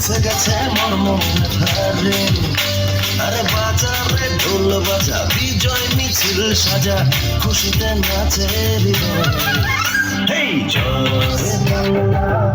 মুছে গেছে মর্ম ধারে। আরে বাজারে ঢোল বাজা, বিজয় মিছিল সাজা, খুশিতে নাচে হৃদয়। হেই জয় বাংলা